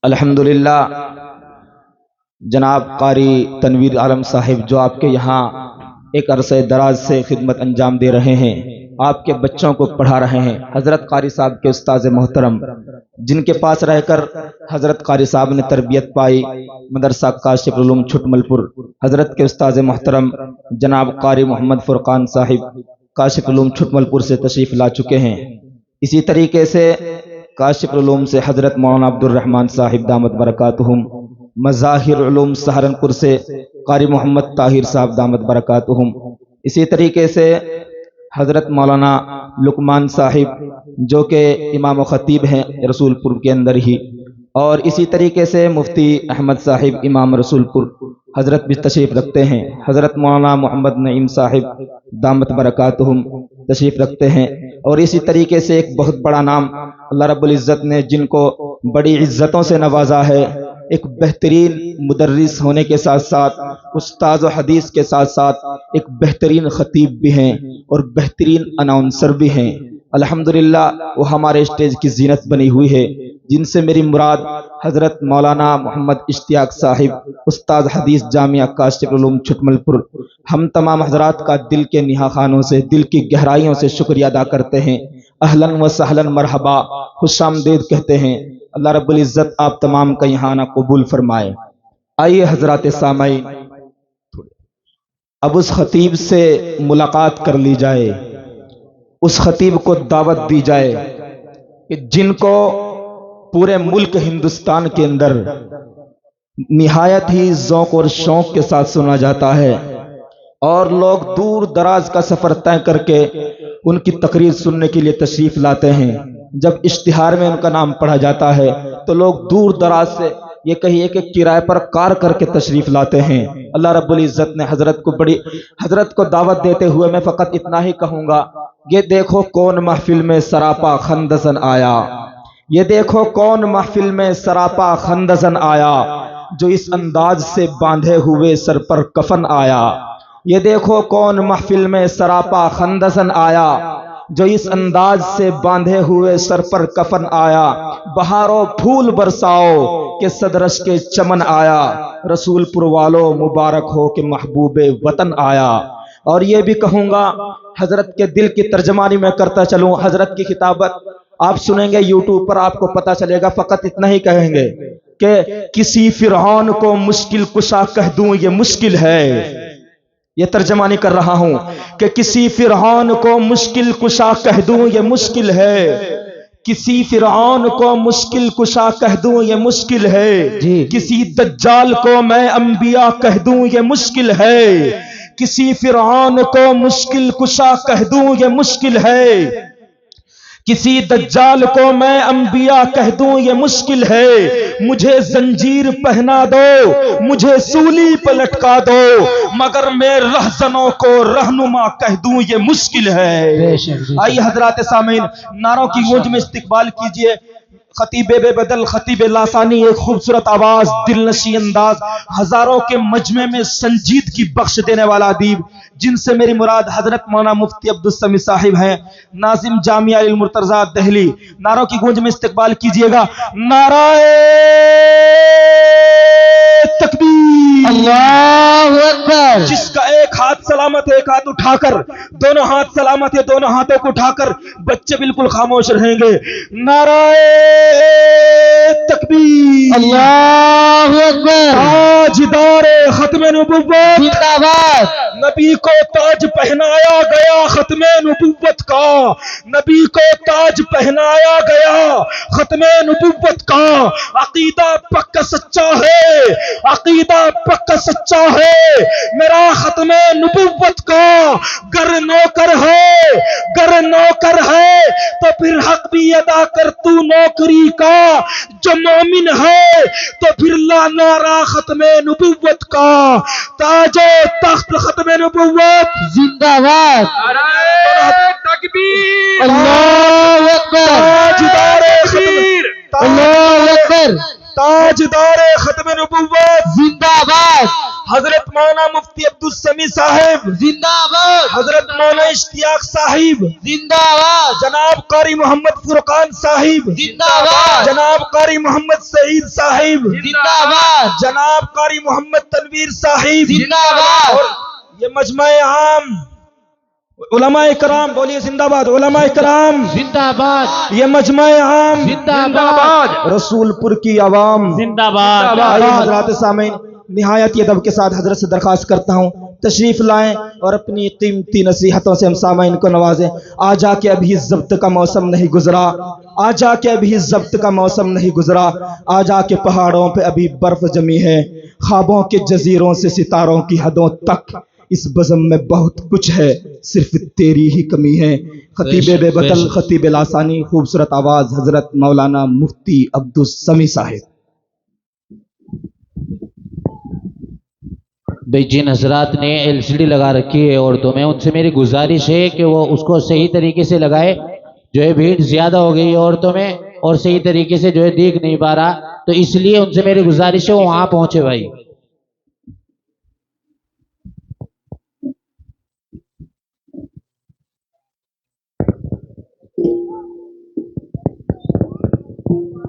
الحمدللہ جناب قاری تنویر عالم صاحب جو آپ کے یہاں ایک عرصہ دراز سے خدمت انجام دے رہے ہیں، آپ کے بچوں کو پڑھا رہے ہیں، حضرت قاری صاحب کے استاذ محترم جن کے پاس رہ کر حضرت قاری صاحب نے تربیت پائی، مدرسہ کاشف العلوم چھٹمل پور، حضرت کے استاذ محترم جناب قاری محمد فرقان صاحب کاشف العلوم چھٹمل پور سے تشریف لا چکے ہیں۔ اسی طریقے سے کاشف العلوم سے حضرت مولانا عبد الرحمن صاحب دامت برکاتہم، مظاہر علوم سہارنپور سے قاری محمد طاہر صاحب دامت برکاتہم، اسی طریقے سے حضرت مولانا لقمان صاحب جو کہ امام و خطیب ہیں رسول پور کے اندر ہی، اور اسی طریقے سے مفتی احمد صاحب امام رسول پور حضرت بھی تشریف رکھتے ہیں، حضرت مولانا محمد نعیم صاحب دامت برکاتہم تشریف رکھتے ہیں، اور اسی طریقے سے ایک بہت بڑا نام اللہ رب العزت نے جن کو بڑی عزتوں سے نوازا ہے، ایک بہترین مدرس ہونے کے ساتھ ساتھ استاذ و حدیث کے ساتھ ساتھ ایک بہترین خطیب بھی ہیں اور بہترین اناؤنسر بھی ہیں۔ الحمدللہ وہ ہمارے اسٹیج کی زینت بنی ہوئی ہے، جن سے میری مراد حضرت مولانا محمد اشتیاق صاحب استاذ حدیث جامعہ کاشف العلوم چھٹمل پور۔ ہم تمام حضرات کا دل کے نہا خانوں سے، دل کی گہرائیوں سے شکریہ ادا کرتے ہیں، اہلاً و سہلاً مرحبا، خوش آمدید کہتے ہیں۔ اللہ رب العزت آپ تمام کا یہاں آنا قبول فرمائے۔ آئیے حضرات سامعین، اب اس خطیب سے ملاقات کر لی جائے، اس خطیب کو دعوت دی جائے کہ جن کو پورے ملک ہندوستان کے اندر نہایت ہی ذوق اور شوق کے ساتھ سنا جاتا ہے، اور لوگ دور دراز کا سفر طے کر کے ان کی تقریر سننے کے لیے تشریف لاتے ہیں۔ جب اشتہار میں ان کا نام پڑھا جاتا ہے تو لوگ دور دراز سے یہ کہیے کہ کرائے پر کار کر کے تشریف لاتے ہیں۔ اللہ رب العزت نے حضرت کو دعوت دیتے ہوئے میں فقط اتنا ہی کہوں گا، یہ دیکھو کون محفل میں سراپا خندزن آیا، یہ دیکھو کون محفل میں سراپا خندزن آیا، جو اس انداز سے باندھے ہوئے سر پر کفن آیا، یہ دیکھو کون محفل میں سراپا خندزن آیا، جو اس انداز سے باندھے ہوئے سر پر کفن آیا، بہاروں پھول برساؤ کہ صدرش کے چمن آیا، رسول پور والو مبارک ہو کہ محبوب وطن آیا۔ اور یہ بھی کہوں گا، حضرت کے دل کی ترجمانی میں کرتا چلوں، حضرت کی خطابت آپ سنیں گے یوٹیوب پر، آپ کو پتا چلے گا، فقط اتنا ہی کہیں گے کہ کسی فرعون کو مشکل کشا کہہ دوں یہ مشکل ہے، یہ ترجمانی کر رہا ہوں کہ کسی فرعون کو مشکل کشا کہہ دوں یہ مشکل ہے، کسی فرعون کو مشکل کشا کہہ دوں یہ مشکل ہے، کسی دجال کو میں انبیاء کہہ دوں یہ مشکل ہے، کسی فرعون کو مشکل کشا کہہ دوں یہ مشکل ہے، کسی دجال کو میں انبیاء کہہ دوں یہ مشکل ہے، مجھے زنجیر پہنا دو، مجھے سولی پہ لٹکا دو، مگر میں رہزنوں کو رہنما کہہ دوں یہ مشکل ہے۔ آئیے حضرات سامعین، نعروں کی گونج میں استقبال کیجئے خطیب بے بدل، خطیب لاسانی، ایک خوبصورت آواز، دل نشیں انداز، ہزاروں کے مجمع میں سنجیدگی بخش دینے والا ادیب، جن سے میری مراد حضرت مولانا مفتی عبدالسمیع صاحب ہیں، ناظم جامعہ المرتضیٰ دہلی۔ نعروں کی گونج میں استقبال کیجئے گا، نعرہ تکبیر، اللہ اکبر، جس کا ایک ہاتھ سلامت ہے، ایک ہاتھ اٹھا کر، دونوں ہاتھ سلامت ہے، دونوں ہاتھوں کو اٹھا کر، بچے بالکل خاموش رہیں گے۔ نعرہ تکبیر، اللہ اکبر، تاجدار ختم نبوت، زندہ باد، نبی کو تاج پہنایا گیا ختم نبوت کا، نبی کو تاج پہنایا گیا ختم نبوت کا، عقیدہ پکا سچا ہے، عقیدہ پکا سچا ہے میرا ختم نبوت کا، گر نوکر ہے تو پھر حق بھی ادا کر تو نوکری کا، جو مومن ہے تو پھر لا نعرہ ختم نبوت کا، تاج و تخت ختم نبوت زندہ باد، تکبیر، اللہ اکبر، تاجدار ختم، اللہ اکبر، تاجدار ختم نبوت زندہ باد، حضرت مولانا مفتی عبدالسمی صاحب، زندہ باد حضرت مولانا اشتیاق صاحب، زندہ باد جناب قاری محمد فرقان صاحب، زندہ باد جناب قاری محمد سعید صاحب، زندہ باد جناب قاری محمد تنویر صاحب، زندہ باد اور یہ مجمع عام علماء کرام، بولیے زندہ باد علماء کرام، زندہ باد یہ مجمع عام زندہ باد رسول پور کی عوام زندہ باد آئیے حضرات سامعین، نہایت ادب کے ساتھ حضرت سے درخواست کرتا ہوں تشریف لائیں اور اپنی قیمتی نصیحتوں سے ہم سامعین کو نوازیں۔ آجا کے ابھی ضبط کا موسم نہیں گزرا، آجا کے ابھی ضبط کا موسم نہیں گزرا، آجا کے پہاڑوں پہ ابھی برف جمی ہے، خوابوں کے جزیروں سے ستاروں کی حدوں تک اس بزم میں بہت کچھ ہے، صرف تیری ہی کمی ہے۔ خطیب بے بطل، خطیب لاسانی، خوبصورت آواز حضرت مولانا مفتی عبدالسمی صاحب۔ بھئی جن حضرات نے LCD لگا رکھی ہے عورتوں میں، ان سے میری گزارش ہے کہ وہ اس کو صحیح طریقے سے لگائے۔ جو ہے بھیڑ زیادہ ہو گئی ہے عورتوں میں اور صحیح طریقے سے جو ہے دیکھ نہیں پا رہا، تو اس لیے ان سے میری گزارش ہے وہ وہاں پہنچے بھائی۔